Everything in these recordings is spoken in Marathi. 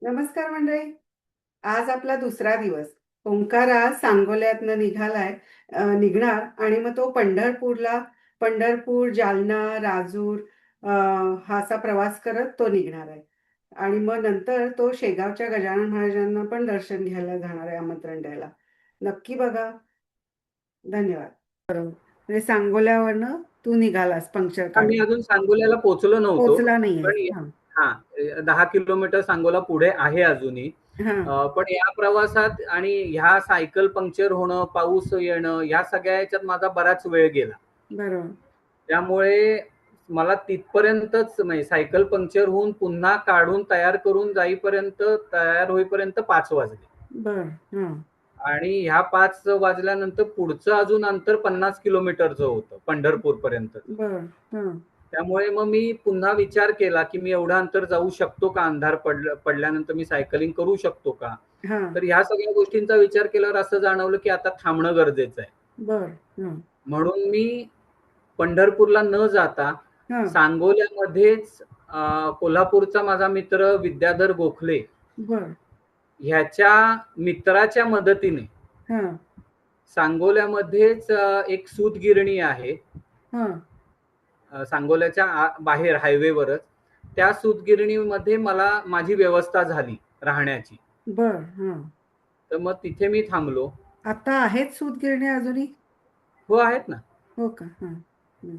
नमस्कार मंडळी. आज आपला दुसरा दिवस. ओंकार आज सांगोल्यातनं निघणार आणि मग तो पंढरपूर, जालना, राजूर अ, हा असा प्रवास करत तो निघणार आहे. आणि मग नंतर तो शेगावच्या गजानन महाराजांना पण दर्शन घ्यायला जाणार आहे, आमंत्रण द्यायला. नक्की बघा. धन्यवाद. बरोबर. म्हणजे सांगोल्यावरनं तू निघालास पंक्चर मी काढून. अजून सांगोल्याला पोहोचलो नव्हतो. पोहोचला नाहीयेस. पण हां. हां, 10 किलोमीटर सांगोला पुढे आहे अजूनही. हां. पण या प्रवासात आणि ह्या सायकल पंक्चर होणं, पाऊस येणं, या सगळ्या ह्याच्यात माझा बराच वेळ गेला. बरोबर. त्यामुळे मला तिथपर्यंतच म्हणजे सायकल पंक्चर होऊन पुन्हा काढून तयार होईपर्यंत 5 वाजले. बरं. हां. आणि ह्या 5 वाजल्यानंतर पुढचं अजून अंतर 50 किलोमीटरचं होतं पंढरपूरपर्यंत. बरं. हां. त्यामुळे मग मी पुन्हा विचार केला, की मी एवढं अंतर जाऊ शकतो का? अंधार पडल्यानंतर मी सायकलिंग करू शकतो का? हां. तर ह्या सगळ्या गोष्टींचा विचार केल्यावर असं जाणवलं, की आता थांबणं गरजेचं आहे. बरं. हं. म्हणून मी पंढरपूरला न जाता हां. सांगोल्यामध्येच कोल्हापूरचा माझा मित्र विद्याधर गोखले बरं. ह्याच्या मित्राच्या मदतीने हां. सांगोल्यामध्येच एक सूतगिरणी आहे. हां. सांगोल्याच्या बाहेर हायवेवरच. त्या सूतगिरणीमध्ये मला माझी व्यवस्था झाली राहण्याची. बरं. हां. तर मग तिथे मी थांबलो. आता आहेत सूतगिरण्या अजूनही? हो, आहेत ना. हो का? हां. हं.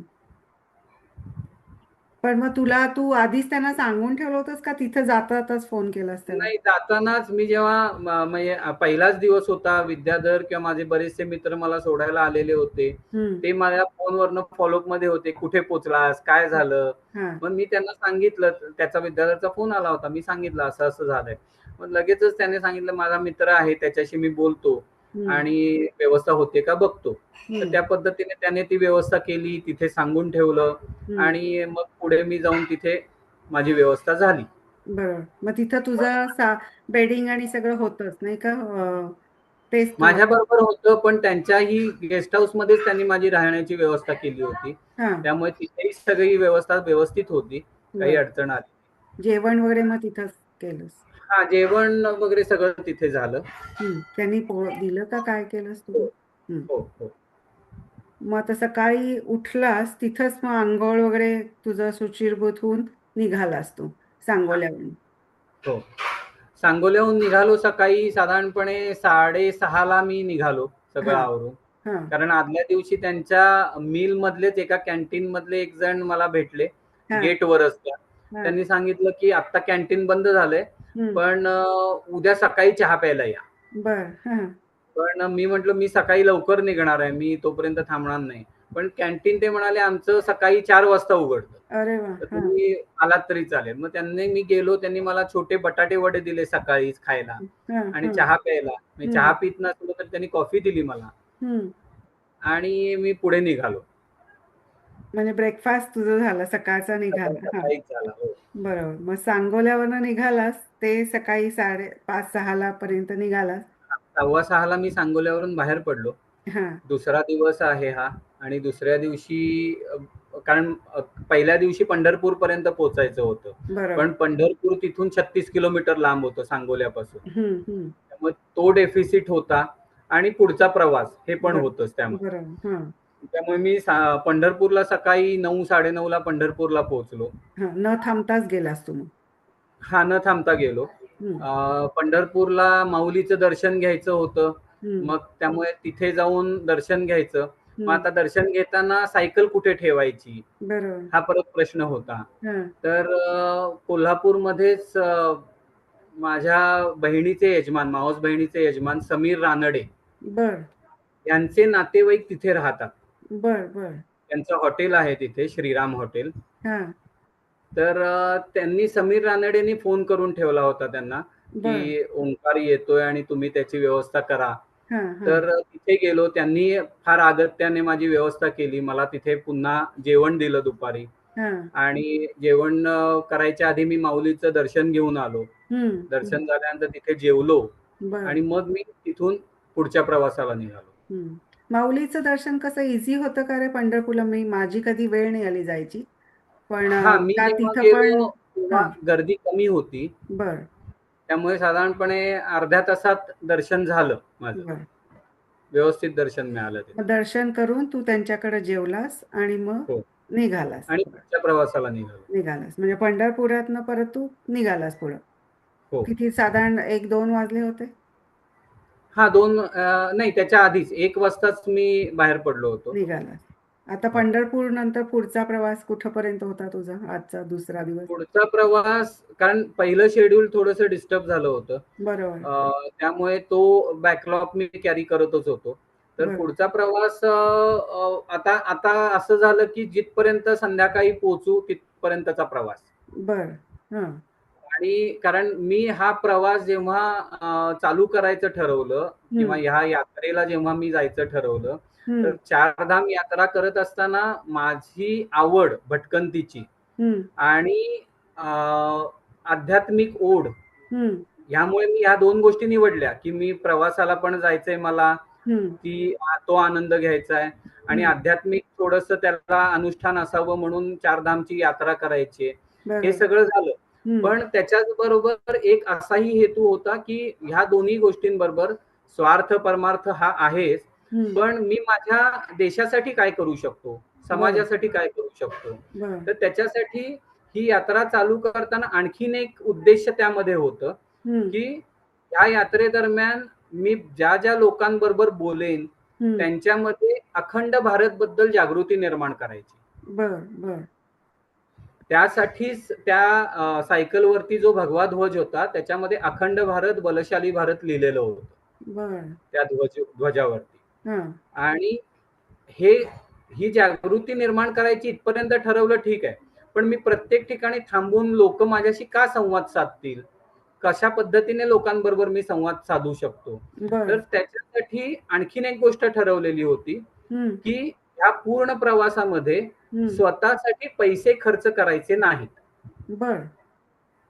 पण मग तू आधीच त्यांना सांगून ठेवलं होतंस का तिथं जाता-जाताच फोन केलास त्याला? नाही, जातानाच मी जेव्हा म्हणजे पहिलाच दिवस होता, विद्याधर किंवा माझे बरेचसे मित्र मला सोडायला आलेले होते. हं. ते माझ्या फोनवरनं फॉलोअपमध्ये होते. कुठे पोहोचलास? काय झालं? हां. मग मी त्यांना सांगितलं. त्याचा विद्याधरचा फोन आला होता. मी सांगितलं असं-असं झालंय. मग लगेचच त्याने सांगितलं, माझा मित्र आहे, त्याच्याशी मी बोलतो हं. आणि व्यवस्था होते का बघतो. तर हं. त्या पद्धतीने त्याने ती व्यवस्था केली. तिथे सांगून ठेवलं हं. आणि मग पुढे मी जाऊन तिथे माझी व्यवस्था झाली. बरोबर. मग तिथं तुझं बेडिंग आणि सगळं होतंच नाही का? तेच तू माझ्याबरोबर होतं, पण त्यांच्याही गेस्ट हाऊसमध्येच त्यांनी माझी राहण्याची व्यवस्था केली होती. हां. त्यामुळे तिथेही सगळी व्यवस्था व्यवस्थित होती. काही बरं. अडचण आली जेवण वगैरे मग तिथंच केलंस? हां, जेवण वगैरे सगळं तिथे झालं. हं. त्यांनी दिलं का काय केलंस तू? हो, हं. हो, हो. मग आता सकाळी उठलास तिथंच मग अंघोळ वगैरे तुझं शुचिर्भूत होऊन निघालास तू सांगोल्यावरून. हो. सांगोल्याहून निघालो सकाळी साधारणपणे 6:30ला मी निघालो सगळं हां. आवरून. हां. कारण आदल्या दिवशी त्यांच्या मिलमधलेच एका कॅन्टीनमधले एक जण मला भेटले हां. गेटवरच त्या. हां. त्यांनी सांगितलं, की "आत्ता कॅन्टीन बंद झालंय, हं. पण उद्या सकाळी चहा प्यायला या." बरं. हां. पण मी म्हटलं, "मी सकाळी लवकर निघणार आहे. मी तोपर्यंत थांबणार नाही." पण कॅन्टीन ते म्हणाले, "आमचं सकाळी 4 वाजता उघडतं. अरे वाह! तर हां. तुम्ही आलात तरी चालेल." मग मी गेलो. त्यांनी मला छोटे बटाटे वडे दिले सकाळीच खायला हां. आणि हां. चहा प्यायला. मी चहा हं. पीत नसलो तर त्यांनी कॉफी दिली मला हं. आणि मी पुढे निघालो. म्हणजे ब्रेकफास्ट तुझं झालं, सकाळचा सकाळ निघाला. हां. सकाळीच झाला. हो. बरोबर. मग सांगोल्यावरनं निघालास ते सकाळी 5:30-6 पर्यंत निघालास. 5:15ला मी सांगोल्यावरून बाहेर पडलो. हां. दुसरा दिवस आहे हा आणि दुसऱ्या दिवशी कारण पहिल्या दिवशी पंढरपूरपर्यंत पोहोचायचं होतं. बरोबर. पण पंढरपूर तिथून 36 किलोमीटर लांब होतं सांगोल्यापासून. हं. हं. त्यामुळे तो डेफिसिट होता आणि पुढचा प्रवास हे पण होतंच त्यामध्ये. बरोबर. हां. त्यामुळे मी पंढरपूरला सकाळी 9:00-9:30ला पंढरपूरला पोहोचलो. हां. न थांबताच गेलास तू मग. हा न थांबता गेलो. हं. पंढरपूरला माऊलीचं दर्शन घ्यायचं होतं. हं. मग त्यामुळे तिथे जाऊन दर्शन घ्यायचं. मग हं. आता दर्शन घेताना सायकल कुठे ठेवायची? बरोबर. हा परत प्रश्न होता. हां. तर कोल्हापूरमध्येच माझ्या बहिणीचे यजमान, मावस बहिणीचे यजमान समीर रानडे बरं. यांचे नातेवाईक तिथे राहतात. बरं. बरं. त्यांचं हॉटेल आहे तिथे श्रीराम हॉटेल. हां. तर त्यांनी समीर रानडेनी फोन करून ठेवला होता त्यांना, बरं. की ओंकार येतोय आणि तुम्ही त्याची व्यवस्था करा. हां. हां. तर तिथे गेलो. त्यांनी फार आगत्याने माझी व्यवस्था केली. मला तिथे पुन्हा जेवण दिलं दुपारी हां. आणि जेवण करायच्या आधी मी माऊलीचं दर्शन घेऊन आलो. हं. हं. दर्शन झाल्यानंतर तिथे जेवलो आणि बरं. मग मी तिथून पुढच्या प्रवासाला निघालो. हं. माऊलीचं दर्शन कसं ईझी होतं का रे पंढरपूरला? माझी कधी वेळ नाही आली जायची. पण हां, मी का जेव्हा तिथं पण गेलो तेव्हा हां. गर्दी कमी होती. बरं. त्यामुळे साधारणपणे अर्ध्या तासात दर्शन झालं माझं. बरं. व्यवस्थित दर्शन मिळालं मग तिथे. दर्शन करून तू त्यांच्याकडे जेवलास आणि मग हो. निघालास. आणि पुढच्या प्रवासाला निघालो. निघालास म्हणजे पंढरपुरातनं परत तू निघालास पुढं. हो. किती साधारण 1-2 वाजले होते? हा 2 नाही, त्याच्या आधीच 1 वाजताच मी बाहेर पडलो होतो. निघालास. आता हो. पंढरपूर नंतर पुढचा प्रवास कुठपर्यंत होता तुझा आजचा दुसरा दिवस? पुढचा प्रवास, कारण पहिलं शेड्यूल थोडंसं डिस्टर्ब झालं होतं. बरोबर. त्यामुळे तो बॅकलॉग मी कॅरी करतच होतो. तर बरं. पुढचा प्रवास आता आता असं झालं की जिथपर्यंत संध्याकाळी पोहोचू तिथपर्यंतचा प्रवास. बरं. हां. आणि कारण मी हा प्रवास जेव्हा चालू करायचं ठरवलं किंवा हं. ह्या यात्रेला जेव्हा मी जायचं ठरवलं, तर हं. चारधाम यात्रा करत असताना माझी आवड भटकंतीची हं. आणि अ, आध्यात्मिक ओढ, हं. ह्यामुळे मी ह्या 2 गोष्टी निवडल्या, की मी प्रवासाला पण जायचंय मला, हं. की तो आनंद घ्यायचा आहे आणि हं. आध्यात्मिक थोडंसं त्याला अनुष्ठान असावं म्हणून चारधामची यात्रा करायची. हे बरोबर. सगळं झालं. हं. पण त्याच्याच बरोबर एक असाही हेतू होता, की ह्या दोन्ही गोष्टींबरोबर स्वार्थ, परमार्थ हा आहेच, हं. पण मी माझ्या देशासाठी काय करू शकतो? बरं. समाजासाठी काय करू शकतो? बरं. तर त्याच्यासाठी ही यात्रा चालू करताना आणखीन एक उद्देश त्यामध्ये होतं, हं. की या यात्रेदरम्यान मी ज्या लोकांबरोबर बोलेन, हं. त्यांच्यामध्ये अखंड भारतबद्दल जागृती निर्माण करायची. बरं. बरं. त्यासाठीच त्या सायकलवरती जो भगवा ध्वज होता, त्याच्यामध्ये अखंड भारत, बलशाली भारत लिहिलेलं होतं, बरं. त्या ध्वजावरती. हां. आणि हे ही जागृती निर्माण करायची इथपर्यंत ठरवलं, ठीक आहे. पण मी प्रत्येक ठिकाणी थांबून लोकं माझ्याशी का संवाद साधतील? कशा पद्धतीने लोकांबरोबर मी संवाद साधू शकतो? तर बरं. त्याच्यासाठी आणखीन एक गोष्ट ठरवलेली होती, हं. की ह्या पूर्ण प्रवासामध्ये हं. स्वतःसाठी पैसे खर्च करायचे नाहीत. बरं.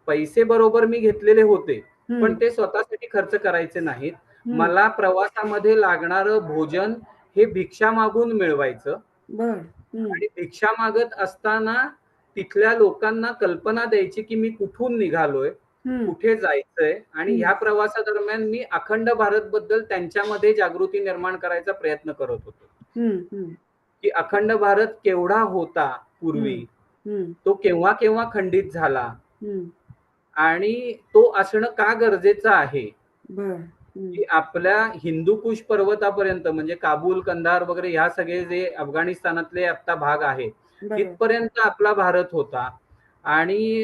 पैसे बरोबर मी घेतलेले होते, पण हं. ते स्वतःसाठी खर्च करायचे नाहीत. हं. मला प्रवासामध्ये लागणारं भोजन हे भिक्षा मागून मिळवायचं बरं. हं. आणि भिक्षा मागत असताना तिथल्या लोकांना कल्पना द्यायची, की मी कुठून निघालोय, हं. कुठे जायचंय आणि ह्या हं. प्रवासादरम्यान मी अखंड भारतबद्दल त्यांच्यामध्ये जागृती निर्माण करायचा प्रयत्न करत होतो, हं. हं. की अखंड भारत केवढा होता पूर्वी, हं. हं. तो केव्हा-केव्हा खंडित झाला हं. आणि तो असणं का गरजेचं आहे, बरं. हं. की आपल्या हिंदूकुश पर्वतापर्यंत म्हणजे काबूल, कंधार वगैरे ह्या सगळे जे अफगाणिस्तानातले आता भाग आहेत, बरोबर. तिथपर्यंत आपला भारत होता आणि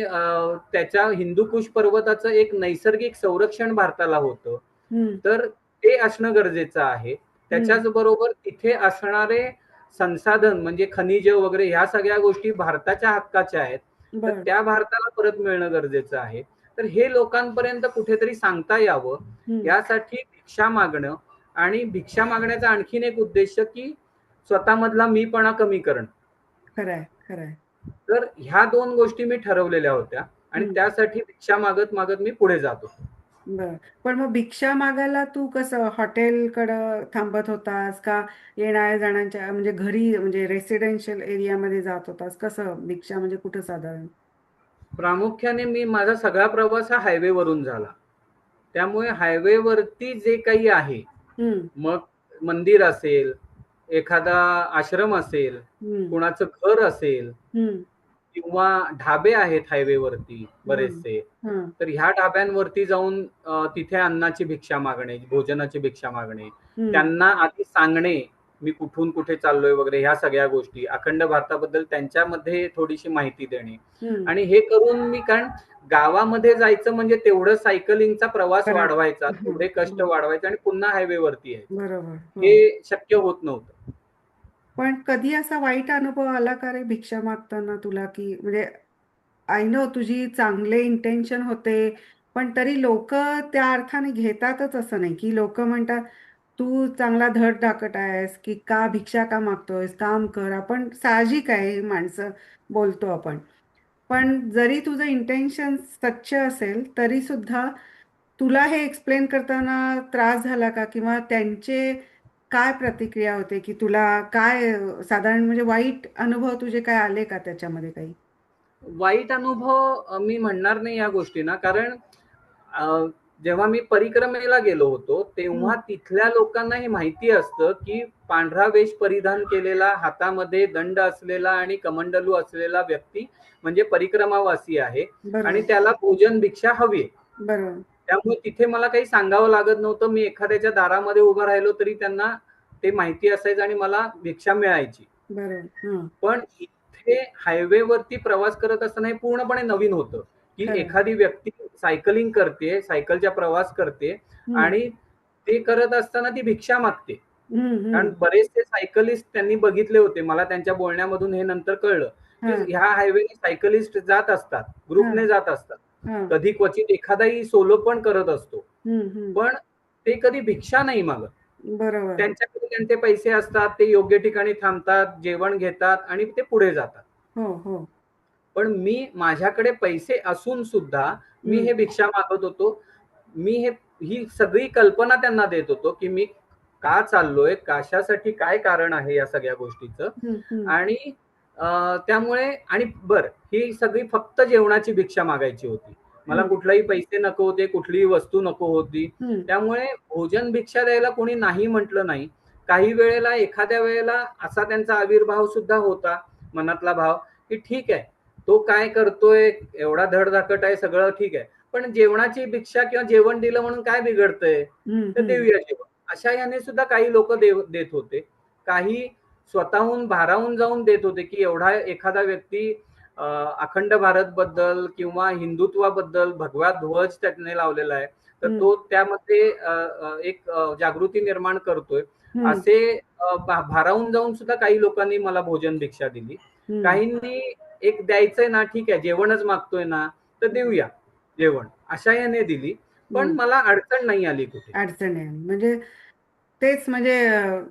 त्याच्या हिंदूकुश पर्वताचं एक नैसर्गिक संरक्षण भारताला होतं. हं. तर ते असणं गरजेचं आहे. हं. त्याच्याच बरोबर तिथे असणारे संसाधन म्हणजे खनिज वगैरे ह्या सगळ्या गोष्टी भारताच्या हक्काच्या आहेत. तर बरं. त्या भारताला परत मिळणं गरजेचं आहे. तर हे लोकांपर्यंत कुठेतरी सांगता यावं, हं. यासाठी भिक्षा मागणं आणि भिक्षा मागण्याचा आणखीन एक उद्देश, की स्वतःमधला मीपणा कमी करणं. खरं आहे, खरं आहे. तर ह्या 2 गोष्टी मी ठरवलेल्या होत्या आणि हं. त्यासाठी भिक्षा मागत मी पुढे जात होतो. बरं. पण मग भिक्षा मागायला तू कसं हॉटेलकडं थांबत होतास का येणाऱ्या-जाणाऱ्यांच्या म्हणजे घरी म्हणजे रेसिडेन्शियल एरियामध्ये जात होतास? कसं भिक्षा म्हणजे कुठं साधारण? प्रामुख्याने माझा सगळा प्रवास हा हायवेवरून झाला. त्यामुळे हायवेवरती जे काही आहे, हं. मग मंदिर असेल, एखादा आश्रम असेल, हं. कुणाचं घर असेल हं. किंवा ढाबे आहेत हायवेवरती हं. बरेचसे. हं. तर ह्या ढाब्यांवरती जाऊन तिथे अन्नाची भिक्षा मागणे, भोजनाची भिक्षा मागणे, हं. त्यांना आधी सांगणे, मी कुठून कुठे चाललोय वगैरे ह्या सगळ्या गोष्टी, अखंड भारताबद्दल त्यांच्यामध्ये थोडीशी माहिती देणे हं. आणि हे करून मी, कारण गावामध्ये जायचं म्हणजे तेवढं सायकलिंगचा प्रवास परत वाढवायचा, हं. तेवढे कष्ट हं. वाढवायचे आणि पुन्हा हायवेवरती यायचं. बरोबर. हो. हे शक्य होत नव्हतं. पण कधी असा वाईट अनुभव आला का रे भिक्षा मागताना तुला, की म्हणजे आय नो तुझी चांगले इंटेन्शन होते, पण तरी लोकं त्या अर्थाने घेतातच असं नाही, की लोकं म्हणतात, "तू चांगला धड-धाकट आहेस, की का भिक्षा का मागतोयस? काम कर." आपण साहजिक आहे, ही माणसं बोलतो आपण. पण जरी तुझं इंटेन्शन स्वच्छ असेल, तरीसुद्धा तुला हे एक्सप्लेन करताना त्रास झाला का? किंवा त्यांचे काय प्रतिक्रिया होते, की तुला काय साधारण म्हणजे वाईट अनुभव तुझे काय आले का त्याच्यामध्ये काही? वाईट अनुभव मी म्हणणार नाही या गोष्टींना, कारण अ, जेव्हा मी परिक्रमेला गेलो होतो, हं. तेव्हा तिथल्या लोकांना हे माहिती असतं, की पांढरा वेश परिधान केलेला, हातामध्ये दंड असलेला आणि कमंडलू असलेला व्यक्ती म्हणजे परिक्रमावासी आहे आणि बरोबर. त्याला भोजन भिक्षा हवी आहे. बरोबर. त्यामुळे तिथे मला काही सांगावं लागत नव्हतं. मी एखाद्याच्या दारामध्ये उभं राहिलो तरी त्यांना ते माहिती असायचं आणि मला भिक्षा मिळायची. बरोबर. हं. पण इथे हायवेवरती प्रवास करत असताना हे पूर्णपणे नवीन होतं, की खरं. एखादी व्यक्ती सायकलिंग करते, सायकलच्या प्रवास करते हं. आणि ते करत असताना ती भिक्षा मागते. हं, कारण हं. बरेचसे सायकलिस्ट त्यांनी बघितले होते. मला त्यांच्या बोलण्यामधून हे नंतर कळलं, की हां. ह्या हायवेने सायकलिस्ट जात असतात, हां. ग्रुपने जात असतात. हां. कधी क्वचित एखादाही सोलो पण करत असतो. हं, हं. पण ते कधी भिक्षा नाही मागत. बरोबर. त्यांच्याकडे त्यांचे पैसे असतात, ते योग्य ठिकाणी थांबतात, जेवण घेतात आणि ते पुढे जातात. हो, हो. पण मी माझ्याकडे पैसे असून सुद्धा मी हं. हे भिक्षा मागत होतो. मी ही सगळी कल्पना त्यांना देत होतो, की मी का चाललोय, कशासाठी काय कारण आहे या सगळ्या गोष्टीचं हं, हं. आणि त्यामुळे आणि बरं ही सगळी फक्त जेवणाची भिक्षा मागायची होती. मला हं. कुठलाही पैसे नको होते, कुठलीही वस्तू नको होती. हं. त्यामुळे भोजन भिक्षा द्यायला कोणी नाही म्हटलं नाही. काही वेळेला एखाद्या वेळेला असा त्यांचा आविर्भाव सुद्धा होता, मनातला भाव, की ठीक आहे, तो काय करतोय, एवढा धडधाकट आहे, सगळं ठीक आहे. पण जेवणाची भिक्षा किंवा जेवण दिलं म्हणून काय बिघडतंय? हं, तर हं. देऊया जेवण. अशा याने सुद्धा काही लोकं देत होते. काही स्वतःहून भारावून जाऊन देत होते, की एवढा एखादा व्यक्ती अखंड भारतबद्दल किंवा हिंदुत्वाबद्दल भगवा ध्वज त्याने लावलेला आहे. तर हं. तो त्यामध्ये एक जागृती निर्माण करतोय. हं. असे भारावून जाऊन सुद्धा काही लोकांनी मला भोजन भिक्षा दिली. हं. काहींनी एक द्यायचंय ना, ठीक आहे, जेवणच मागतोय ना, तर हं. देऊया जेवण. अशा याने दिली. पण हं. मला अडचण नाही आली कुठे. अडचण आहे. म्हणजे तेच म्हणजे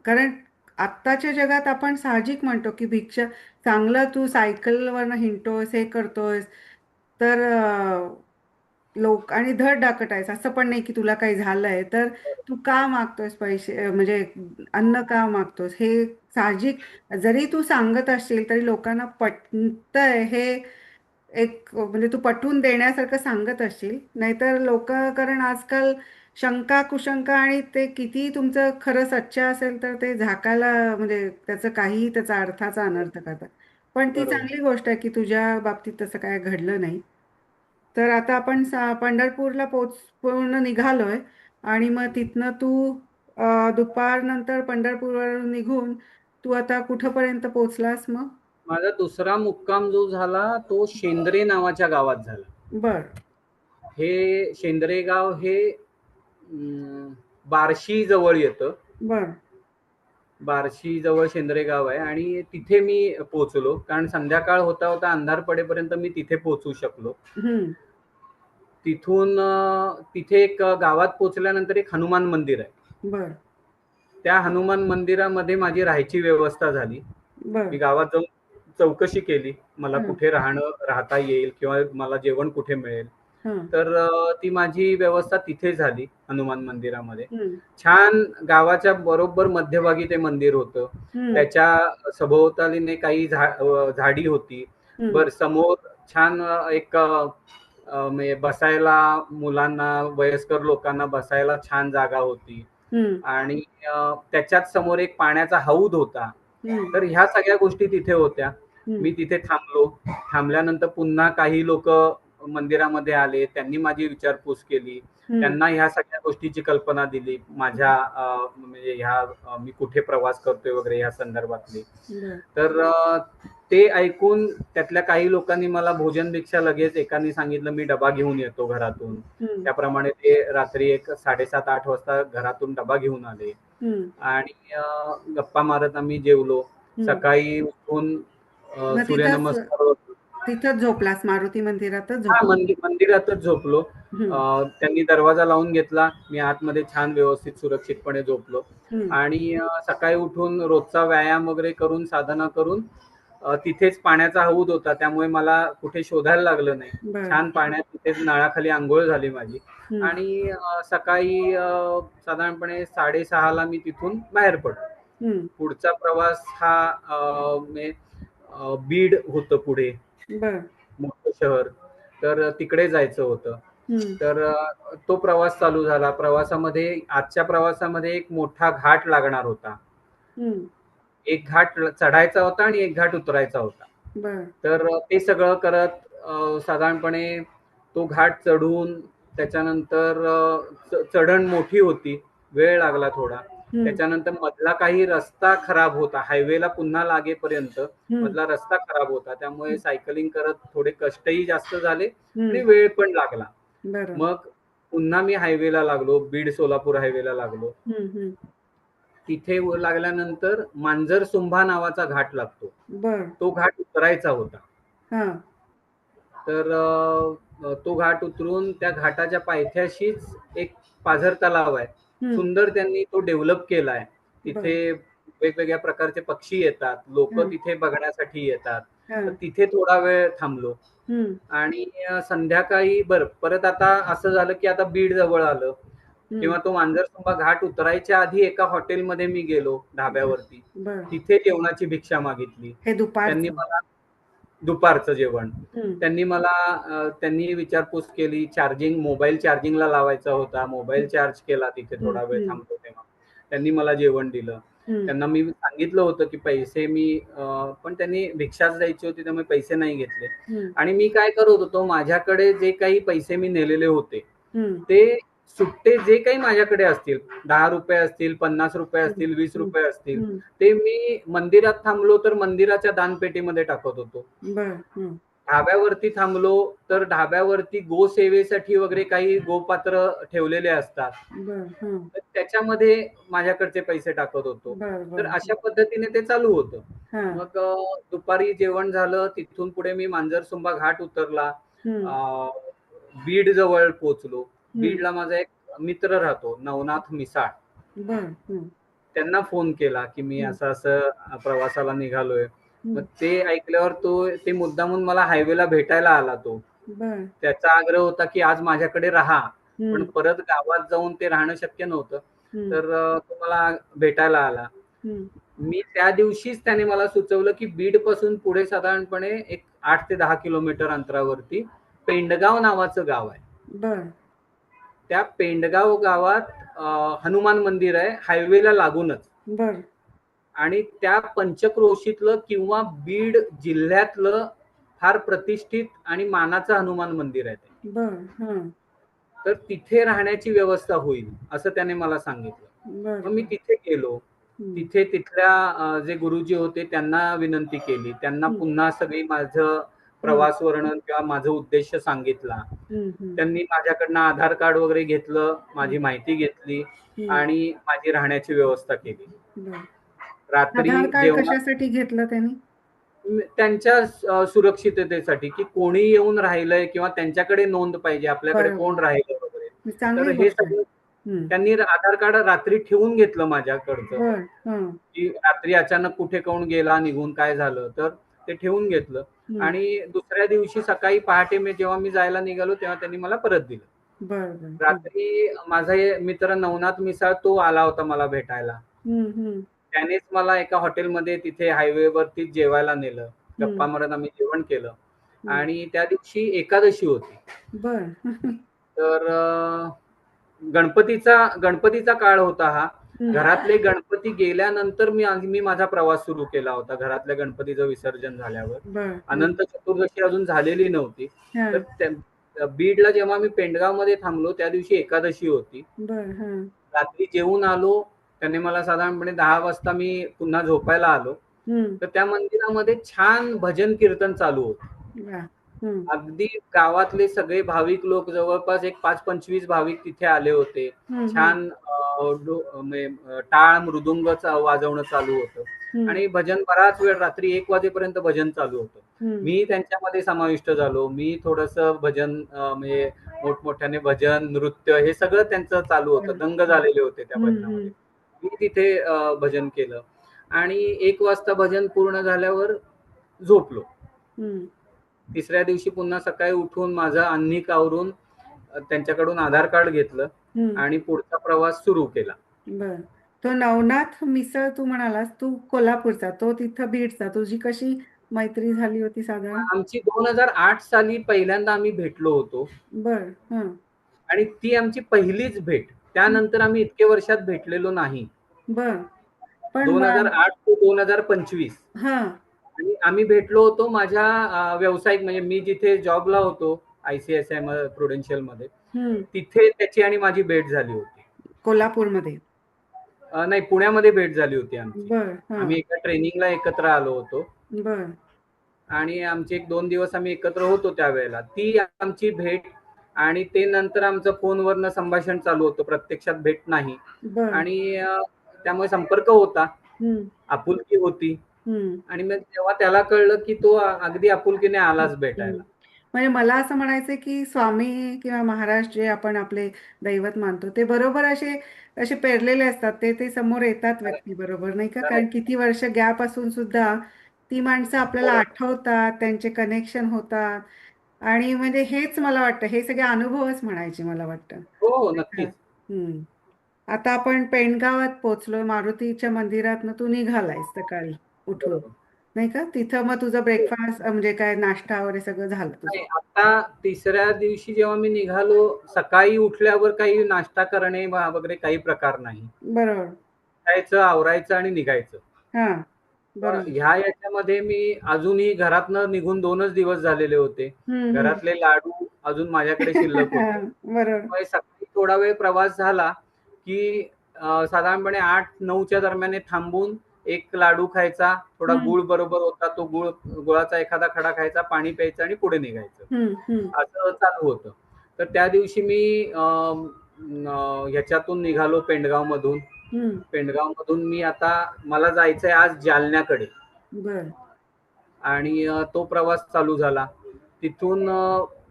कारण आत्ताच्या जगात आपण साहजिक म्हणतो, की भिक्षा चांगलं तू सायकलवरनं हिंडतोयस, हे करतोयस, तर लोक आणि धडधाकट आहेस असं पण नाही की तुला काही झालंय तर तू का मागतोयस पैसे म्हणजे अन्न का मागतोस हे साहजिक जरी तू सांगत असशील तरी लोकांना पटतंय हे एक म्हणजे तू पटवून देण्यासारखं सांगत असशील नाहीतर लोक कारण आजकाल शंका कुशंका आणि ते किती तुमचं खरं सच्च असेल तर ते झाकायला म्हणजे त्याचं काहीही त्याचा अर्थाचा अनर्थ करतात पण ती बरोबर. चांगली गोष्ट आहे की तुझ्या बाबतीत तसं काय घडलं नाही तर आता आपण पंढरपूरला पोहोचून निघालोय आणि मग तिथनं तू दुपारनंतर पंढरपूरवरून निघून तू आता कुठपर्यंत पोहोचलास मग माझा दुसरा मुक्काम जो झाला, तो शेंद्रे नावाच्या गावात झाला. बर हे शेंद्रे गाव हे बार्शी जवळ येतं. बर बार्शी जवळ शेंद्रे गाव आहे आणि तिथे मी पोहोचलो. कारण संध्याकाळ होता होता अंधार पडेपर्यंत मी तिथे पोहोचू शकलो. हम्म तिथून तिथे एक गावात पोहोचल्यानंतर एक हनुमान मंदिर आहे. बर त्या हनुमान मंदिरामध्ये माझी राहायची व्यवस्था झाली. बर मी गावात जाऊन चौकशी केली. मला हं कुठे राहता येईल किंवा मला जेवण कुठे मिळेल. हं तर ती माझी व्यवस्था तिथे झाली हनुमान मंदिरामध्ये. हं छान गावाच्या बरोबर मध्यभागी ते मंदिर होतं. हं त्याच्या सभोवतालीने काही झाडी होती. हं बर समोर छान एक म्हणजे बसायला मुलांना, वयस्कर लोकांना बसायला छान जागा होती. हं आणि त्याच्याच समोर एक पाण्याचा हौद होता. हं तर ह्या सगळ्या गोष्टी तिथे होत्या. हं मी तिथे थांबलो. थांबल्यानंतर पुन्हा काही लोक मंदिरामध्ये आले. त्यांनी माझी विचारपूस केली. हं त्यांना ह्या सगळ्या गोष्टीची कल्पना दिली. माझ्या म्हणजे ह्या मी कुठे प्रवास करतोय वगैरे ह्या संदर्भातली. बर तर ते ऐकून त्यातल्या काही लोकांनी मला भोजन भिक्षा लगेच एकाने सांगितलं, "मी डबा घेऊन येतो घरातून." हं त्याप्रमाणे ते रात्री एक 7:30-8 वाजता घरातून डबा घेऊन आले. हं आणि गप्पा मारत आम्ही जेवलो. हं सकाळी उठून मग सूर्यनमस्कार तिथंच झोपलास मारुती मंदिरातच हां, झोपला मंदिरातच झोपलो. हं त्यांनी दरवाजा लावून घेतला. मी आतमध्ये छान व्यवस्थित सुरक्षितपणे झोपलो. हं आणि सकाळी उठून रोजचा व्यायाम वगैरे करून, साधना करून तिथेच पाण्याचा हौद होता. त्यामुळे मला कुठे शोधायला लागलं नाही. बर छान पाण्यात तिथेच नळाखाली अंघोळ झाली माझी. हं आणि सकाळी साधारणपणे 6:30ला मी तिथून बाहेर पडलो. हं पुढचा प्रवास हा बीड होतं पुढे. बर मोठं शहर. तर तिकडे जायचं होतं. हम्म. तर तो प्रवास चालू झाला. प्रवासामध्ये आजच्या प्रवासामध्ये एक मोठा घाट लागणार होता. हम्म. एक घाट चढायचा होता आणि एक घाट उतरायचा होता. बर. तर ते सगळं करत साधारणपणे तो घाट चढून त्याच्यानंतर चढण मोठी होती. वेळ लागला थोडा. हम्म. त्याच्यानंतर मधला काही रस्ता खराब होता. हायवेला पुन्हा लागेपर्यंत हम्म. मधला रस्ता खराब होता. त्यामुळे सायकलिंग करत थोडे कष्टही जास्त झाले आणि हम्म. वेळ पण लागला. बरं. मग पुन्हा मी हायवेला लागलो. बीड सोलापूर हायवेला लागलो. हम्म. हम्म. तिथे लागल्यानंतर मांजरसुंभा नावाचा घाट लागतो. बर. तो घाट उतरायचा होता. हा. तर तो घाट उतरून त्या घाटाच्या पायथ्याशीच एक पाझर तलाव आहे. हम्म. सुंदर त्यांनी तो डेव्हलप केलाय. बर. तिथे वेगवेगळ्या प्रकारचे पक्षी येतात. लोक हा. तिथे बघण्यासाठी येतात. हा. तर तिथे थोडा वेळ थांबलो. हम्म. आणि संध्याकाळी परत आता असं झालं की आता बीड जवळ आलं हम्म. किंवा तो मांजरसुंबा घाट उतरायच्या आधी एका हॉटेलमध्ये मी गेलो ढाब्यावरती. बर. तिथे जेवणाची भिक्षा मागितली. हे त्यांनी दुपारचं. मला दुपारचं जेवण. हम्म. त्यांनी मला त्यांनी विचारपूस केली. मोबाईल चार्जिंगला लावायचा होता. मोबाईल चार्ज केला तिथे हम्म. थोडा वेळ हम्म. थांबलो तेव्हा. त्यांनी मला जेवण दिलं. हम्म. त्यांना मी सांगितलं होतं की पैसे पण त्यांनी भिक्षाच द्यायची होती त्यामुळे पैसे नाही घेतले. हम्म. आणि मी काय करत होतो माझ्याकडे जे काही पैसे मी नेलेले होते हम्म. ते सुट्टे जे काही माझ्याकडे असतील ₹10 असतील, ₹50 हम्म. असतील, हम्म. ₹20 असतील हम्म. ते मी मंदिरात थांबलो तर मंदिराच्या दानपेटीमध्ये टाकत होतो. बर. हम्म. ढाब्यावरती थांबलो तर ढाब्यावरती गोसेवेसाठी वगैरे काही गोपात्र ठेवलेले असतात. बर. हम्म. तर त्याच्यामध्ये माझ्याकडचे पैसे टाकत होतो. बर. तर बर. अशा पद्धतीने ते चालू होतं. हा. मग दुपारी जेवण झालं. तिथून पुढे मी मांजरसुंबा घाट उतरला. हम्म. अ, बीड जवळ पोहोचलो. हम्म. बीडला माझा एक मित्र राहतो नवनाथ मिसाळ. बर. हम्म. त्यांना फोन केला की मी हम्म. असं-असं प्रवासाला निघालोय. मग हम्म. ते ऐकल्यावर ते मुद्दामून मला हायवेला भेटायला आला तो. बर. त्याचा आग्रह होता की आज माझ्याकडे राहा. पण हम्म. परत गावात जाऊन ते राहणं शक्य नव्हतं. हम्म. तर तो मला भेटायला आला. हम्म. मी त्या दिवशीच त्याने मला सुचवलं की बीडपासून पुढे साधारणपणे एक 8 ते 10 किलोमीटर अंतरावरती पेंडगाव नावाचं गाव आहे. बर. त्या पेंडगाव गावात हनुमान मंदिर आहे हायवेला लागूनच. बर. आणि त्या पंचक्रोशीतलं किंवा बीड जिल्ह्यातलं फार प्रतिष्ठित आणि मानाचं हनुमान मंदिर आहे ते. बर. हा. तर तिथे राहण्याची व्यवस्था होईल असं त्याने मला सांगितलं. बर. मग मी बर. तिथे गेलो. हम्म. तिथे तिथल्या जे गुरुजी होते त्यांना विनंती केली. त्यांना हम्म. पुन्हा सगळी माझं हम्म. प्रवास वर्णन किंवा माझं उद्देश सांगितला. हम्म. हम्म. त्यांनी माझ्याकडनं आधार कार्ड वगैरे घेतलं. हम्म. माझी माहिती घेतली हम्म. आणि माझी राहण्याची व्यवस्था केली. बर. रात्री आधार कार्ड जेवणा कशासाठी घेतलं त्यांनी? त्यांच्या सुरक्षिततेसाठी की कोणी येऊन राहिलंय किंवा त्यांच्याकडे नोंद पाहिजे आपल्याकडे कोण बरोबर. राहिलं वगैरे. तर चांगली हे गोष्ट आहे. सगळं हम्म. त्यांनी आधार कार्ड रात्री ठेवून घेतलं माझ्याकडचं बर. हा. की रात्री अचानक कुठे कोण गेला निघून काय झालं तर ते ठेवून घेतलं. हम्म. आणि दुसऱ्या दिवशी सकाळी पहाटे जेव्हा मी जायला निघालो तेव्हा त्यांनी मला परत दिलं. बर. बर. हम्म. रात्री माझा मित्र नवनाथ मिसाळ तो आला होता मला भेटायला. हम्म. हम्म. त्यानेच मला एका हॉटेलमध्ये तिथे हायवेवरती जेवायला नेलं. गप्पा हम्म. मारत आम्ही जेवण केलं. हम्म. आणि त्या दिवशी एकादशी होती. बर. तर गणपतीचा काळ होता हा. हम्म. घरातले गणपती गेल्यानंतर मी माझा प्रवास सुरू केला होता. घरातल्या गणपतीचं विसर्जन झाल्यावर. बर. हम्म. अनंत चतुर्दशी अजून झालेली नव्हती. हा. तर बीडला जेव्हा मी पेंडगावमध्ये थांबलो त्या दिवशी एकादशी होती. बर. हा. रात्री जेवून आलो. त्याने मला साधारणपणे 10 वाजता मी पुन्हा झोपायला आलो. हम्म. तर त्या मंदिरामध्ये छान भजन कीर्तन चालू होतं. वा. हम्म. अगदी गावातले सगळे भाविक लोक जवळपास एक 5-25 भाविक तिथे आले होते. हम्म. हम्म. छान टाळ मृदुंग वाजवणं चालू होतं. हम्म. आणि भजन बराच वेळ रात्री 1 वाजेपर्यंत भजन चालू होतं. हम्म. मी त्यांच्यामध्ये समाविष्ट झालो. मी थोडंसं भजन म्हणजे मोठमोठ्याने भजन, नृत्य हे सगळं त्यांचं चालू होतं. दंग झालेले होते त्या हम्म. भजनामध्ये. हम्म. मी तिथे भजन केलं आणि 1 वाजता भजन पूर्ण झाल्यावर झोपलो. हम्म. तिसऱ्या दिवशी पुन्हा सकाळी उठून माझं अन्निक आवरून त्यांच्याकडून आधार कार्ड घेतलं हम्म. आणि पुढचा प्रवास सुरू केला. बर. तो नवनाथ मिसळ तू म्हणालास तू कोल्हापूरचा तो तिथं बीडचा तुझी कशी मैत्री झाली होती साधारण? आमची 2008 साली पहिल्यांदा आम्ही भेटलो होतो बरं. हां. आणि ती आमची पहिलीच भेट. त्यानंतर आम्ही इतके वर्षात भेटलेलो नाही. बरं. पण 2008 ते 2025 हां. आणि आम्ही भेटलो होतो माझ्या व्यावसायिक म्हणजे मी जिथे जॉबला होतो आयसीआयसीआय प्रुडेन्शियल मध्ये हं. तिथे त्याची आणि माझी भेट झाली होती. कोल्हापूरमध्ये. नाही पुण्यामध्ये भेट झाली होती आमची. बरं. हां. आम्ही एका ट्रेनिंगला एकत्र आलो होतो बरं. आणि आमचे 1-2 दिवस आम्ही एकत्र होतो त्यावेळेला. ती आमची भेट आणि ते नंतर आमचं फोनवरनं संभाषण चालू होतं. प्रत्यक्षात भेट नाही बरं. आणि त्यामुळे संपर्क होता, हं. आपुलकी होती हं. आणि मग तेव्हा त्याला कळलं, की तो अगदी आपुलकीने हं. आलाच हं. भेटायला. म्हणजे मला असं म्हणायचंय, की स्वामी किंवा महाराज जे आपण आपले दैवत मानतो, ते बरोबर असे असे पेरलेले असतात. ते ते समोर येतात खरंय, व्यक्ती बरोबर, नाही का? कारण खरंय. किती वर्ष गॅप असून सुद्धा ती माणसं आपल्याला बरोबर. आठवतात, त्यांचे कनेक्शन होतात आणि म्हणजे हेच मला वाटतं, हे सगळे अनुभवच म्हणायचे मला वाटतं. हो, हो. नाही का? नक्कीच. हं. आता आपण पेणगावात पोहोचलो. मारुतीच्या मंदिरातनं तू निघालायस सकाळी उठून, बरोबर. नाही का? तिथं मग तुझं हो. ब्रेकफास्ट म्हणजे काय नाश्ता वगैरे सगळं झालं तुझं. नाही, आता तिसऱ्या दिवशी जेव्हा मी निघालो, सकाळी उठल्यावर काही नाश्ता करणे वगैरे काही प्रकार नाही. बरोबर. उठायचं, आवरायचं आणि निघायचं. हां. मग बरोबर. ह्या याच्यामध्ये मी अजूनही घरातनं निघून 2च दिवस झालेले होते. हं, हं. घरातले लाडू अजून माझ्याकडे शिल्लक होते. बरोबर. त्यामुळे सकाळी थोडा वेळ प्रवास झाला, की साधारणपणे 8-9च्या दरम्यान थांबून एक लाडू खायचा, थोडा हं, गूळ बरोबर होता, तो गुळाचा एखादा खडा खायचा, पाणी प्यायचं आणि पुढे निघायचं. हं, हं, असं चालू होतं. तर त्या दिवशी मी ह्याच्यातून निघालो पेंडगावमधून. हं. पेंडगावमधून मी आता मला जायचंय आज जालन्याकडे बरं. आणि तो प्रवास चालू झाला. तिथून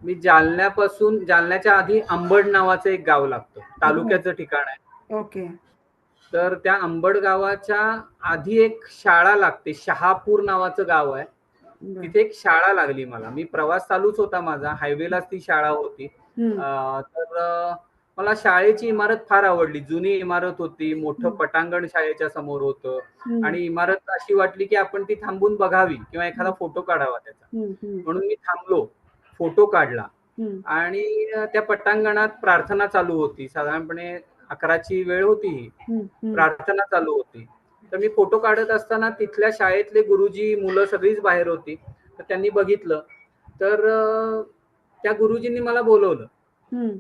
मी जालन्याच्या आधी अंबड नावाचं एक गाव लागतं. बरं. तालुक्याचं ठिकाण आहे. ओके. तर त्या अंबड गावाच्या आधी एक शाळा लागते. शहापूर नावाचं गाव आहे. बरं. तिथे एक शाळा लागली मला. मी प्रवास चालूच होता माझा. हायवेलाच ती शाळा होती. हं, तर मला शाळेची इमारत फार आवडली. जुनी इमारत होती. मोठं हं, पटांगण शाळेच्या समोर होतं हं, आणि इमारत अशी वाटली, की आपण ती थांबून बघावी किंवा एखादा हं, फोटो काढावा त्याचा. हं, हं, म्हणून मी थांबलो. फोटो काढला हं, आणि त्या पटांगणात प्रार्थना चालू होती. साधारणपणे 11ची वेळ होती ही. हं, हं, प्रार्थना चालू होती. तर मी फोटो काढत असताना तिथल्या शाळेतले गुरुजी, मुलं सगळीच बाहेर होती. तर त्यांनी बघितलं. तर त्या गुरुजींनी मला बोलवलं. हं,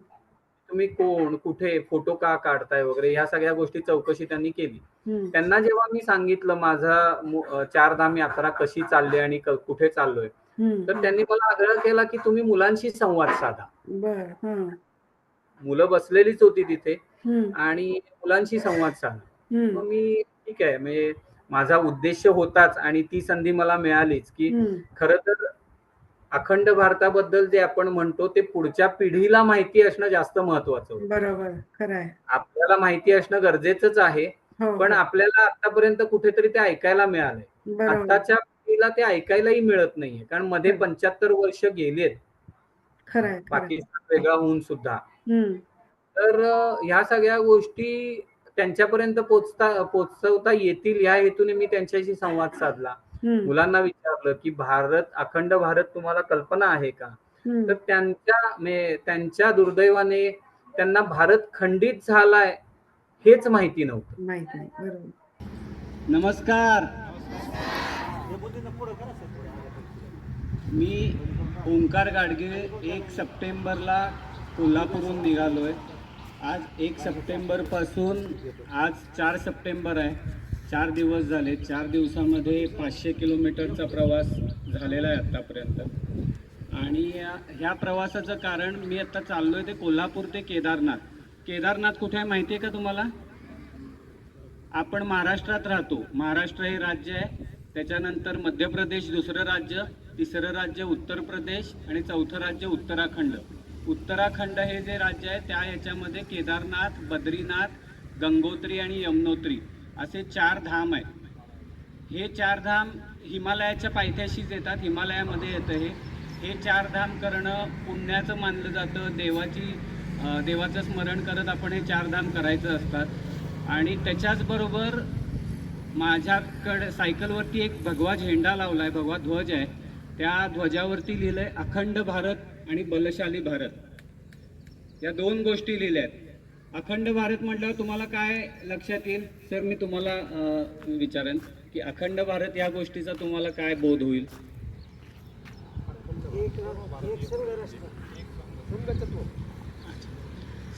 तुम्ही कोण? कुठे? फोटो का काढताय? वगैरे ह्या सगळ्या गोष्टी चौकशी त्यांनी केली. हं, त्यांना जेव्हा मी सांगितलं चारधाम यात्रा कशी चालली आणि कुठे चाललोय, हं, तर हं. त्यांनी मला आग्रह केला, की तुम्ही मुलांशी संवाद साधा. बरं. हां. मुलं बसलेलीच होती तिथे हं, आणि मुलांशी संवाद साधा. हं, मग मी ठीक आहे म्हणजे माझा उद्देश होताच आणि ती संधी मला मिळालीच, की हं. खरं तर अखंड भारताबद्दल जे आपण म्हणतो ते पुढच्या पिढीला माहिती असणं जास्त महत्वाचं होतं. बरोबर. खरं आहे. आपल्याला माहिती असणं गरजेचंच आहे, हो, पण हो. आपल्याला आतापर्यंत कुठेतरी ते ऐकायला मिळालंय. बरोबर. आत्ताच्या पिढीला ते ऐकायलाही मिळत नाहीये. कारण मध्ये खरं. 75 वर्ष गेलेत. खरं आहे, खरं आहे. पाकिस्तान वेगळा होऊन सुद्धा. हं, तर ह्या सगळ्या गोष्टी त्यांच्यापर्यंत पोहोचवता येतील या हेतूने मी त्यांच्याशी संवाद साधला. हं, मुलांना विचारलं, की अखंड भारत तुम्हाला कल्पना आहे का? तर हं. त्यांच्या दुर्दैवाने त्यांना भारत खंडित झालाय हेच माहिती नव्हतं. माहीत नाही. बरोबर. नमस्कार. मी ओंकार गाडगे 1 सप्टेंबरला कोल्हापूरहून निघालोय. आज 1 सप्टेंबरपासून आज 4 सप्टेंबर आहे. 4 दिवस झाले. 4 दिवसामध्ये 500 किलोमीटरचा प्रवास झालेला आहे आत्तापर्यंत. आणि ह्या प्रवासाचं कारण मी आता चाललोय ते कोल्हापूर ते केदारनाथ. केदारनाथ कुठे आहे माहिती आहे का तुम्हाला? आपण महाराष्ट्रात राहतो. महाराष्ट्र हे राज्य आहे. त्याच्यानंतर मध्य प्रदेश दुसरं राज्य, तिसरं राज्य उत्तर प्रदेश आणि चौथं राज्य उत्तराखंड. उत्तराखंड हे जे राज्य आहे त्या याच्यामध्ये केदारनाथ, बद्रीनाथ, गंगोत्री आणि यमुनोत्री असे 4 धाम आहेत. हे 4 धाम हिमालयाच्या पायथ्याशीच येतात. हिमालयामध्ये येतं हे 4 धाम करणं पुण्याचं मानलं जातं. देवाचं स्मरण करत आपण हे 4 धाम करायचं असतात. आणि त्याच्याचबरोबर माझ्याकडे सायकलवरती एक भगवा झेंडा लावलाय, भगवा ध्वज आहे. त्या ध्वजावरती लिहिलंय अखंड भारत आणि बलशाली भारत, या दोन गोष्टी लिहिल्या आहेत. अखंड भारत म्हटल्यावर तुम्हाला काय लक्षात येईल सर? मी तुम्हाला विचारेन की अखंड भारत या गोष्टीचा तुम्हाला काय बोध होईल?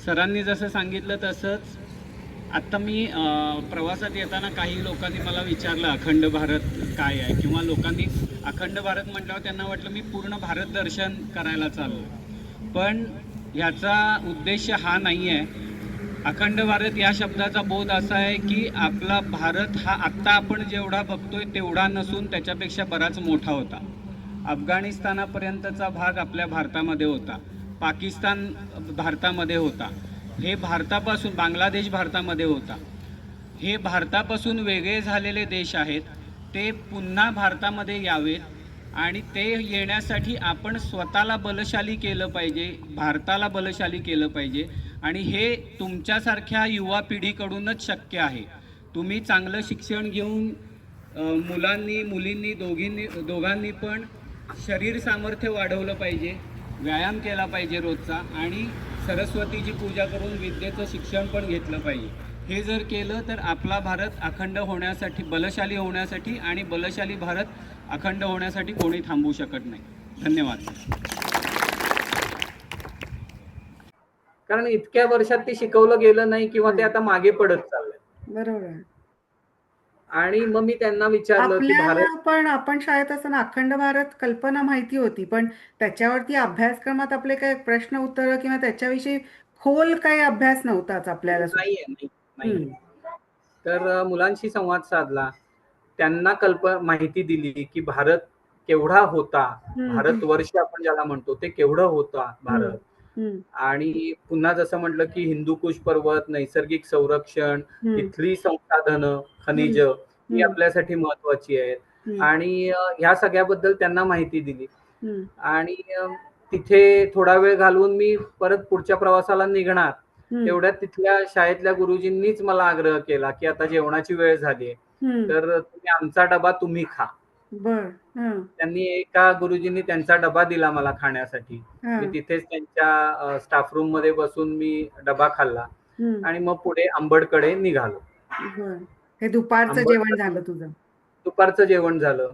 सरांनी जसं सांगितलं तसंच आता मी प्रवासात येताना काही लोकांनी मला विचारलं अखंड भारत काय आहे, किंवा लोकांनी अखंड भारत म्हटल्यावर त्यांना वाटलं मी पूर्ण भारत दर्शन करायला चाललो, पण ह्याचा उद्देश हा नाही आहे. अखंड भारत या शब्दाचा बोध असा आहे की आपला भारत हा आत्ता आपण जेवढा बघतोय तेवढा नसून त्याच्यापेक्षा बराच मोठा होता. अफगाणिस्तानापर्यंतचा भाग आपल्या भारतामध्ये होता, पाकिस्तान भारतामध्ये होता, हे भारतापासून बांगलादेश भारतामध्ये होता. हे भारतापासून वेगळे झालेले देश आहेत, ते पुन्हा भारतामध्ये यावेत आणि ते येण्यासाठी आपण स्वतःला बलशाली केलं पाहिजे, भारताला बलशाली केलं पाहिजे. आणि हे तुमच्यासारख्या युवा पिढीकडूनच शक्य आहे. तुम्ही चांगलं शिक्षण घेऊन मुलांनी मुलींनी दोघांनी पण शरीर सामर्थ्य वाढवलं पाहिजे, व्यायाम केला पाहिजे रोजचा, आणि सरस्वतीची पूजा करून विद्येचं शिक्षण पण घेतलं पाहिजे. हे जर केलं तर आपला भारत अखंड होण्यासाठी, बलशाली होण्यासाठी, आणि बलशाली भारत अखंड होण्यासाठी कोणी थांबवू शकत नाही. धन्यवाद. कारण इतक्या वर्षात ते शिकवलं गेलं नाही किंवा ते आता मागे पडत चाललंय. बरोबर आहे. आणि मग मी त्यांना विचारलं की आपल्याला भारत, पण आपण शाळेत असताना अखंड भारत कल्पना माहिती होती, पण त्याच्यावरती अभ्यासक्रमात आपले काही प्रश्न उत्तर किंवा त्याच्याविषयी खोल काही अभ्यास नव्हताच आपल्याला सुद्धा. नाहीये. तर मुलांशी संवाद साधला, त्यांना माहिती दिली की भारत केवढा होता, भारतवर्ष आपण ज्याला म्हणतो ते केवढं होता भारत. आणि पुन्हा जसं म्हटलं की हिंदुकुश पर्वत, नैसर्गिक संरक्षण, इथली संसाधनं, खनिज ही आपल्यासाठी महत्वाची आहेत, आणि ह्या सगळ्याबद्दल त्यांना माहिती दिली. आणि तिथे थोडा वेळ घालवून मी परत पुढच्या प्रवासाला निघणार, तेवढ्यात तिथल्या शाळेतल्या गुरुजींनीच मला आग्रह केला की आता जेवणाची वेळ झालीये, तर तुम्ही आमचा डबा तुम्ही खा. त्यांनी एका गुरुजींनी त्यांचा डबा दिला मला खाण्यासाठी. मी तिथेच त्यांच्या स्टाफ रूम मध्ये बसून मी डबा खाल्ला आणि मग पुढे अंबडकडे निघालो. हे दुपारचं जेवण झालं तुझं? दुपारचं जेवण झालं.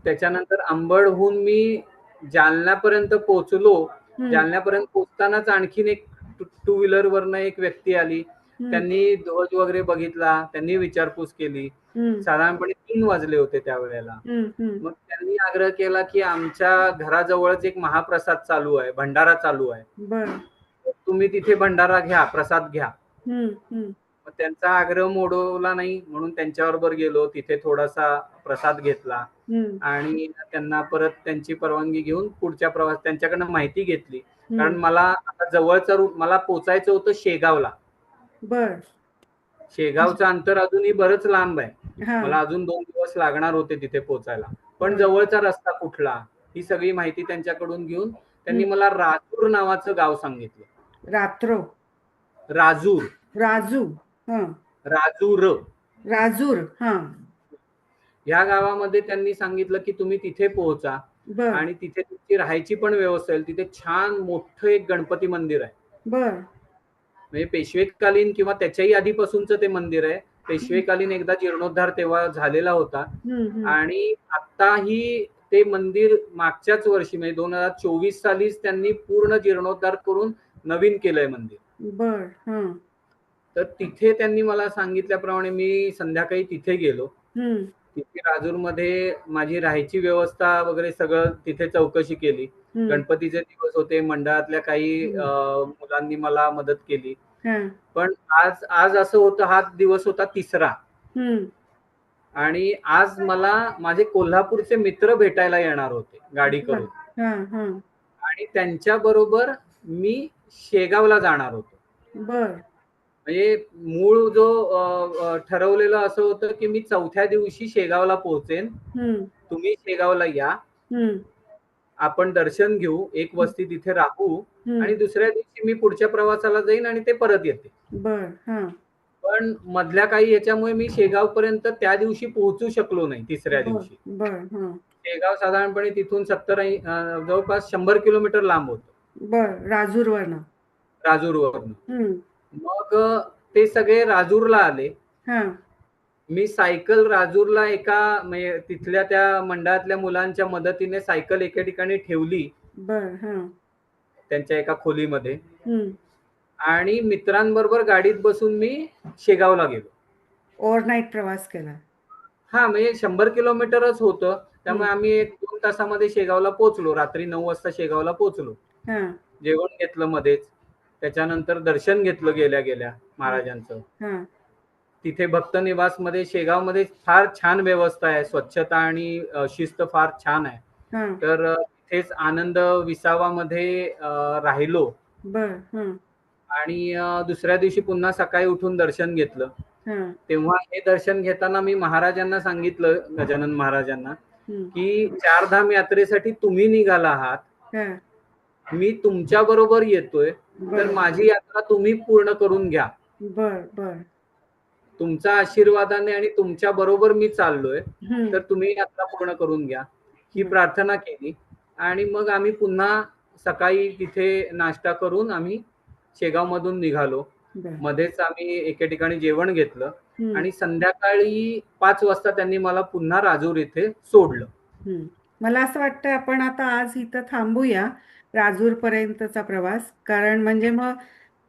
त्याच्यानंतर अंबडहून मी जालन्यापर्यंत पोहोचलो. जालन्यापर्यंत पोहोचतानाच आणखीन एक टू व्हीलर वरनं एक व्यक्ती आली. त्यांनी ध्वज वगैरे बघितला, त्यांनी विचारपूस केली. साधारणपणे 3 वाजले होते त्यावेळेला. मग त्यांनी आग्रह केला की आमच्या घराजवळच एक महाप्रसाद चालू आहे, भंडारा चालू आहे, तुम्ही तिथे भंडारा घ्या, प्रसाद घ्या. मग त्यांचा आग्रह मोडवला नाही म्हणून त्यांच्याबरोबर गेलो, तिथे थोडासा प्रसाद घेतला आणि त्यांना परत त्यांची परवानगी घेऊन पुढच्या प्रवास त्यांच्याकडनं माहिती घेतली. कारण मला आता जवळचा रूट, मला पोचायचं होतं शेगावला. शेगावचं अंतर अजूनही बरंच लांब आहे, मला अजून 2 दिवस लागणार होते तिथे पोचायला. पण जवळचा रस्ता कुठला, ही सगळी माहिती त्यांच्याकडून घेऊन त्यांनी मला राजूर नावाचं गाव सांगितलं. राजूर. राजूर या गावामध्ये त्यांनी सांगितलं की तुम्ही तिथे पोहोचा आणि तिथे तुमची राहायची पण व्यवस्था आहे. तिथे छान मोठं एक गणपती मंदिर आहे. म्हणजे पेशवेकालीन किंवा त्याच्याही आधीपासूनच ते मंदिर आहे. पेशवेकालीन एकदा जीर्णोद्धार तेव्हा झालेला होता आणि आताही ते मंदिर मागच्याच वर्षी म्हणजे 2024 सालीच त्यांनी पूर्ण जीर्णोद्धार करून नवीन केलंय मंदिर. तर तिथे त्यांनी मला सांगितल्याप्रमाणे मी संध्याकाळी तिथे गेलो. तिथे राजूरमध्ये माझी राहायची व्यवस्था वगैरे सगळं तिथे चौकशी केली. गणपतीचे दिवस होते, मंडळातल्या काही मुलांनी मला मदत केली. पण आज असं होतं, हा दिवस होता 3रा आणि आज मला माझे कोल्हापूरचे मित्र भेटायला येणार होते गाडी करून आणि त्यांच्या बरोबर मी शेगावला जाणार होतो. म्हणजे मूळ जो ठरवलेलं असं होतं की मी 4थ्या दिवशी शेगावला पोहोचेन, तुम्ही शेगावला या, आपण दर्शन घेऊ, एक वस्ती तिथे राहू आणि दुसऱ्या दिवशी मी पुढच्या प्रवासाला जाईन आणि ते परत येते. पण पण मधल्या काही याच्यामुळे मी शेगाव पर्यंत त्या दिवशी पोहोचू शकलो नाही तिसऱ्या बर दिवशी. बर हं. शेगाव साधारणपणे तिथून 70 जवळपास 100 किलोमीटर लांब होतं बर राजूरवरनं. राजूरवरून. हम्म. मग ते सगळे राजूरला आले. हा. मी सायकल राजूरला एका म्हणजे तिथल्या त्या मंडळातल्या मुलांच्या मदतीने सायकल एके ठिकाणी ठेवली बर हं. त्यांच्या एका खोलीमध्ये हम्म. आणि मित्रांबरोबर गाडीत बसून मी शेगावला गेलो. ओव्हरनाईट प्रवास केला. हा म्हणजे 100 किलोमीटरच होतं, हम्म. त्यामुळे आम्ही 1-2 तासामध्ये शेगावला पोहोचलो. रात्री 9 वाजता शेगावला पोहोचलो. हा. जेवण घेतलं मध्येच, त्याच्यानंतर दर्शन घेतलं गेल्या गेल्या हं. महाराजांचं. हा. तिथे भक्त निवासमध्ये शेगावमध्ये फार छान व्यवस्था आहे, स्वच्छता आणि शिस्त फार छान आहे. हा. तर तिथेच आनंद विसावामध्ये राहिलो बर हं. आणि दुसऱ्या दिवशी पुन्हा सकाळी उठून दर्शन घेतलं. हा. तेव्हा हे दर्शन घेताना मी महाराजांना सांगितलं, गजानन महाराजांना, हम्म. की चारधाम यात्रेसाठी तुम्ही निघाला आहात, हा. मी तुमच्या बरोबर येतोय, तर बर माझी यात्रा तुम्ही पूर्ण करून घ्या. बर बर. तुमच्या आशीर्वादाने आणि तुमच्या बरोबर मी चाललोय, हम्म. तर तुम्ही यात्रा पूर्ण करून घ्या, ही बर प्रार्थना केली. आणि मग आम्ही पुन्हा सकाळी तिथे नाश्ता करून आम्ही शेगावमधून निघालो. बर. मध्येच आम्ही एके ठिकाणी जेवण घेतलं हम्म. आणि संध्याकाळी 5 वाजता त्यांनी मला पुन्हा राजूर इथे सोडलं. हम्म. मला असं वाटतं आपण आता आज इथं थांबूया राजूर पर्यंतचा प्रवास, कारण म्हणजे मग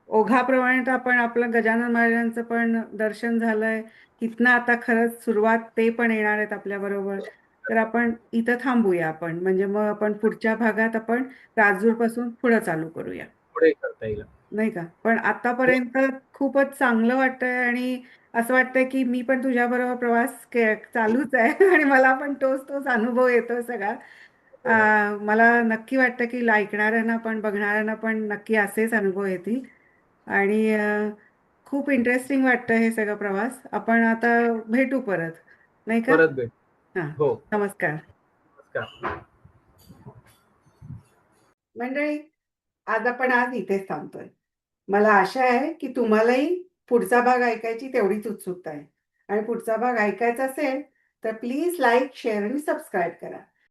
ओघाप्रमाणे तर आपण आपलं गजानन महाराजांचं पण दर्शन झालंय. तिथनं आता खरंच सुरुवात ते पण येणार आहेत आपल्या बरोबर. तर आपण इथं थांबूया आपण, म्हणजे मग आपण पुढच्या भागात आपण राजूर पासून पुढे चालू करूया. पुढे करता येईल. नाही का? पण हो, आतापर्यंत खूपच चांगलं वाटतंय आणि असं वाटतंय की मी पण तुझ्याबरोबर प्रवास चालूच आहे आणि मला पण तोच तोच अनुभव येतो सगळा. हो. मला नक्की वाटतं की ऐकणाऱ्यांना पण बघणाऱ्यांना पण नक्की असेच अनुभव येतील आणि खूप इंटरेस्टिंग वाटतं हे सगळं प्रवास. आपण आता भेटू परत, नाही का? परत भेट. हां. हो, नमस्कार. नमस्कार. मंडळी, आज इथेच थांबतोय. मला आशा आहे की तुम्हालाही पुढचा भाग ऐकायची तेवढीच उत्सुकता आहे आणि पुढचा भाग ऐकायचा असेल तर प्लीज लाईक, शेअर आणि सबस्क्राईब करा.